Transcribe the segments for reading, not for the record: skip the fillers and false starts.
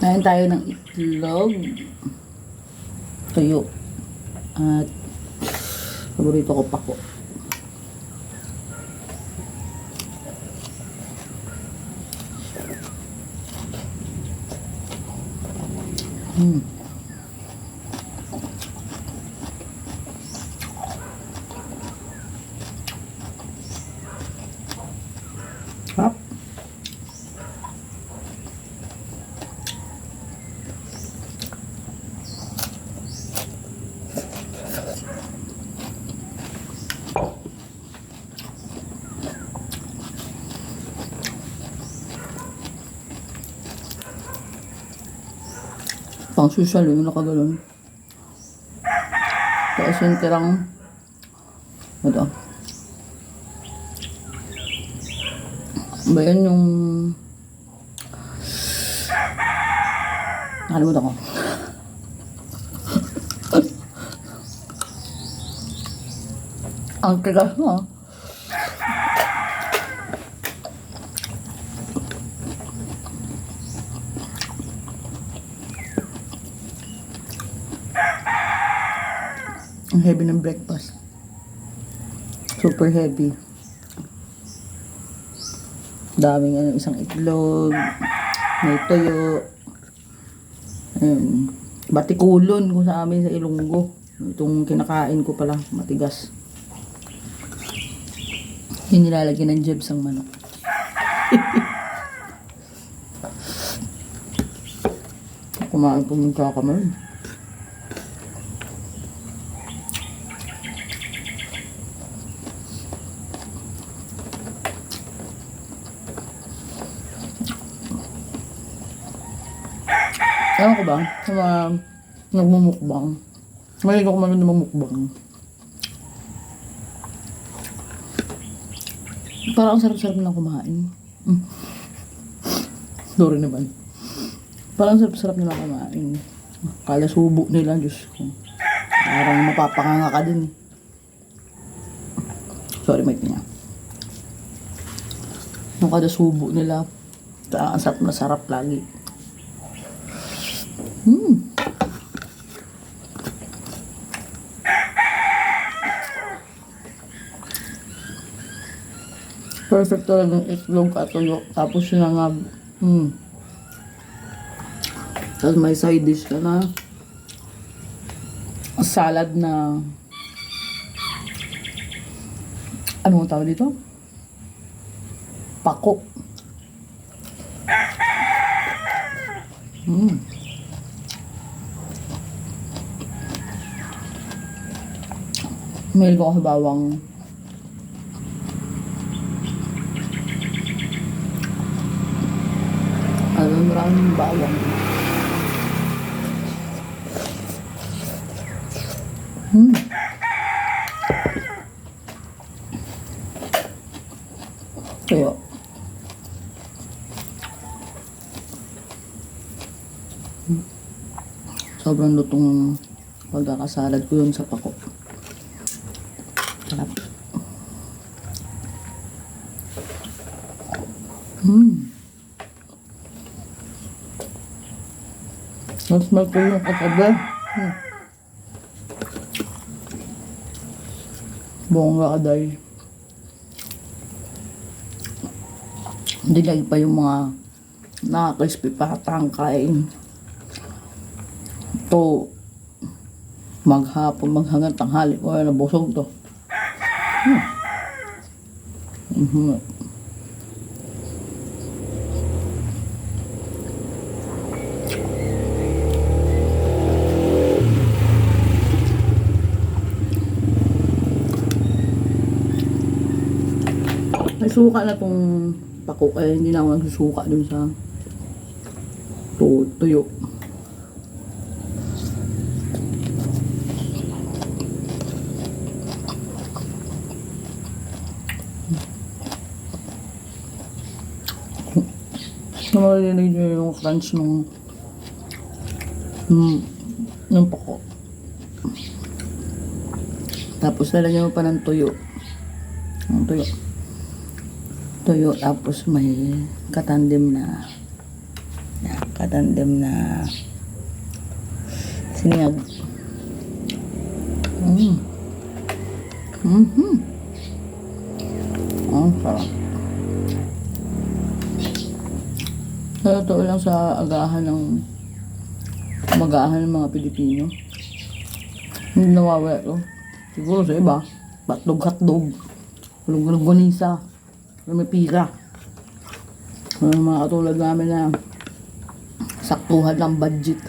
Kain tayo ng itlog, tuyo, at paborito ko pako. Hap. Pang social yung nakagalon. Tapos yung tirang ito. Ba yun yung nakalimutan ko. Ang tigas mo. Ang heavy ng breakfast. Super heavy. Daming isang itlog, may tuyo, batikulon ko sa amin sa Ilonggo. Itong kinakain ko pala, matigas. Yung nilalagyan ng jebs ang manok. Kumain po ng kakamay. Ewan ko ba, sa mga nagmumukbang. Mahilig ako manood ng mukbang. Parang ang sarap-sarap na kumain. Sorry naman. Parang sarap-sarap nila kumain. Kala subo nila, Diyos ko. Parang mapapakanga ka din. Sorry, mate niya. Nung kada subo nila, ang sarap na sarap lagi. Perfect talaga ng itlog at tuyo. Tapos sinangag. Tapos may side dish ka na. Salad na ano ang tawag dito? Pako. Mahilig ako sa bawang. Maraming bawang. Kaya sobrang lutong pagkakasalad ko yun sa pako. Sarap. Mas ko yung katabi. Bongga aday. Dilag pa yung mga nakakrispy pa tangkain. Ito, maghapon, maghangang tanghali. O, nabusog to. May suka na tong pako, kaya hindi na ako nagsusuka dun sa tuyo. Namalinig nyo yung crunch ng pako. Tapos lalagyan mo pa ng tuyo. Ang tuyo. Tuyo, tapos may katandem na yan. Katandem na siniyag. Ang sarap. Totoo lang sa agahan ng mga Pilipino. Hindi nawawala to. Siguro sa iba, hotdog, hulog-hulog-gunisa, may pira. Mga katulad namin na saktuhan ng budget.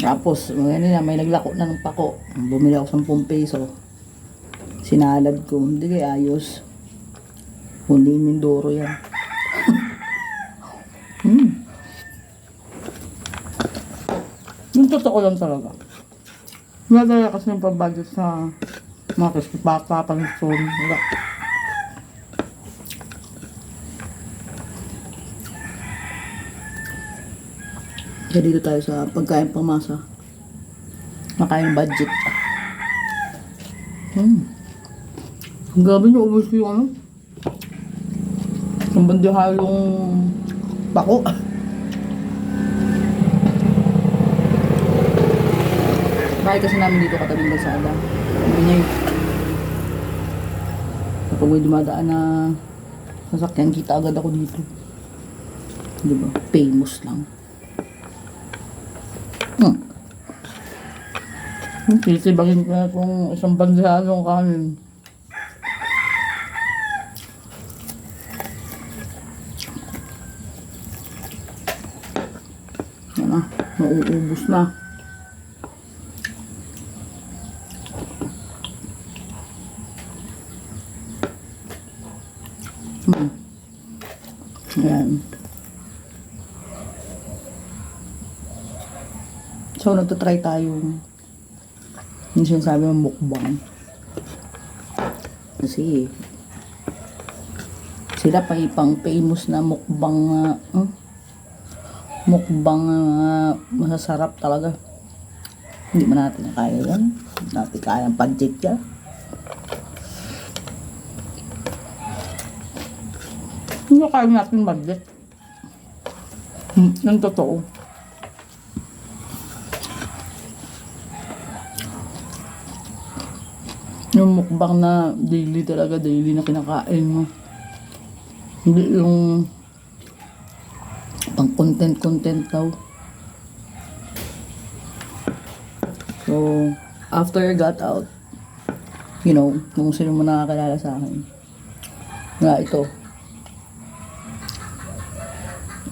Tapos, may naglako na ng pako. Bumili ako 10 peso. Sinalad ko. Hindi kaya ayos. Kundi Mindoro yan. Yung totoo lang talaga. Wala talaga kasi yung pang-budget sa mga krispipata, pansyon. Wala. Kaya dito tayo sa pagkain pamasa. Makain budget. Ang grabe nyo, ubos ko yung ano. Yung bandihalong bako. Bahay kasi namin dito katabing Lazada. Ganyan. Kapag may dumadaan na sasakyan, kita agad ako dito. Diba? Famous lang. Sisibagin ko na itong isang bandihalong kanin. Yan na, mauubos na. Ayan. So, nagtatry tayong yung sinasabi ng mukbang. Kasi sila pa ipang famous na mukbang masasarap talaga. Hindi man natin kaya yan. Hindi natin kaya ang budget yan. Hindi kaya natin budget. Yung totoo. Yung mukbang na daily talaga, daily na kinakain mo. Hindi yung pang content daw. So, after I got out, you know, kung sino mo nakakilala sa akin. Nga ito.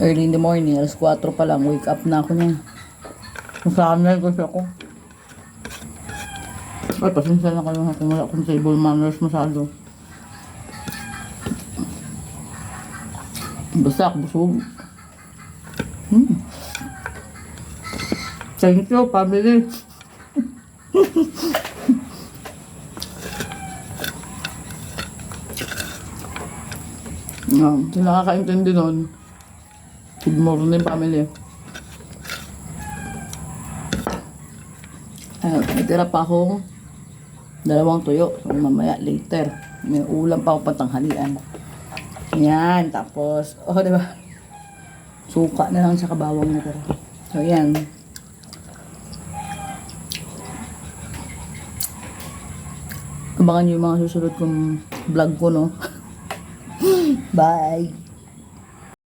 Early in the morning, alas 4 pa lang, wake up na ako niya. Masanay kasi ako. Ay, pasensya na kayo kung wala akong table manners masyado. Basta ako busog. Thank you, family. Hindi nakakaintindi nun. Good morning, family. Natira pa akong 2 tuyo. So, mamaya, later. May ulam pa ako patanghalian. Yan. Tapos, diba? Suka na lang sa kabawang na tira. So, yan. Abangan nyo yung mga susunod kong vlog ko, no? Bye!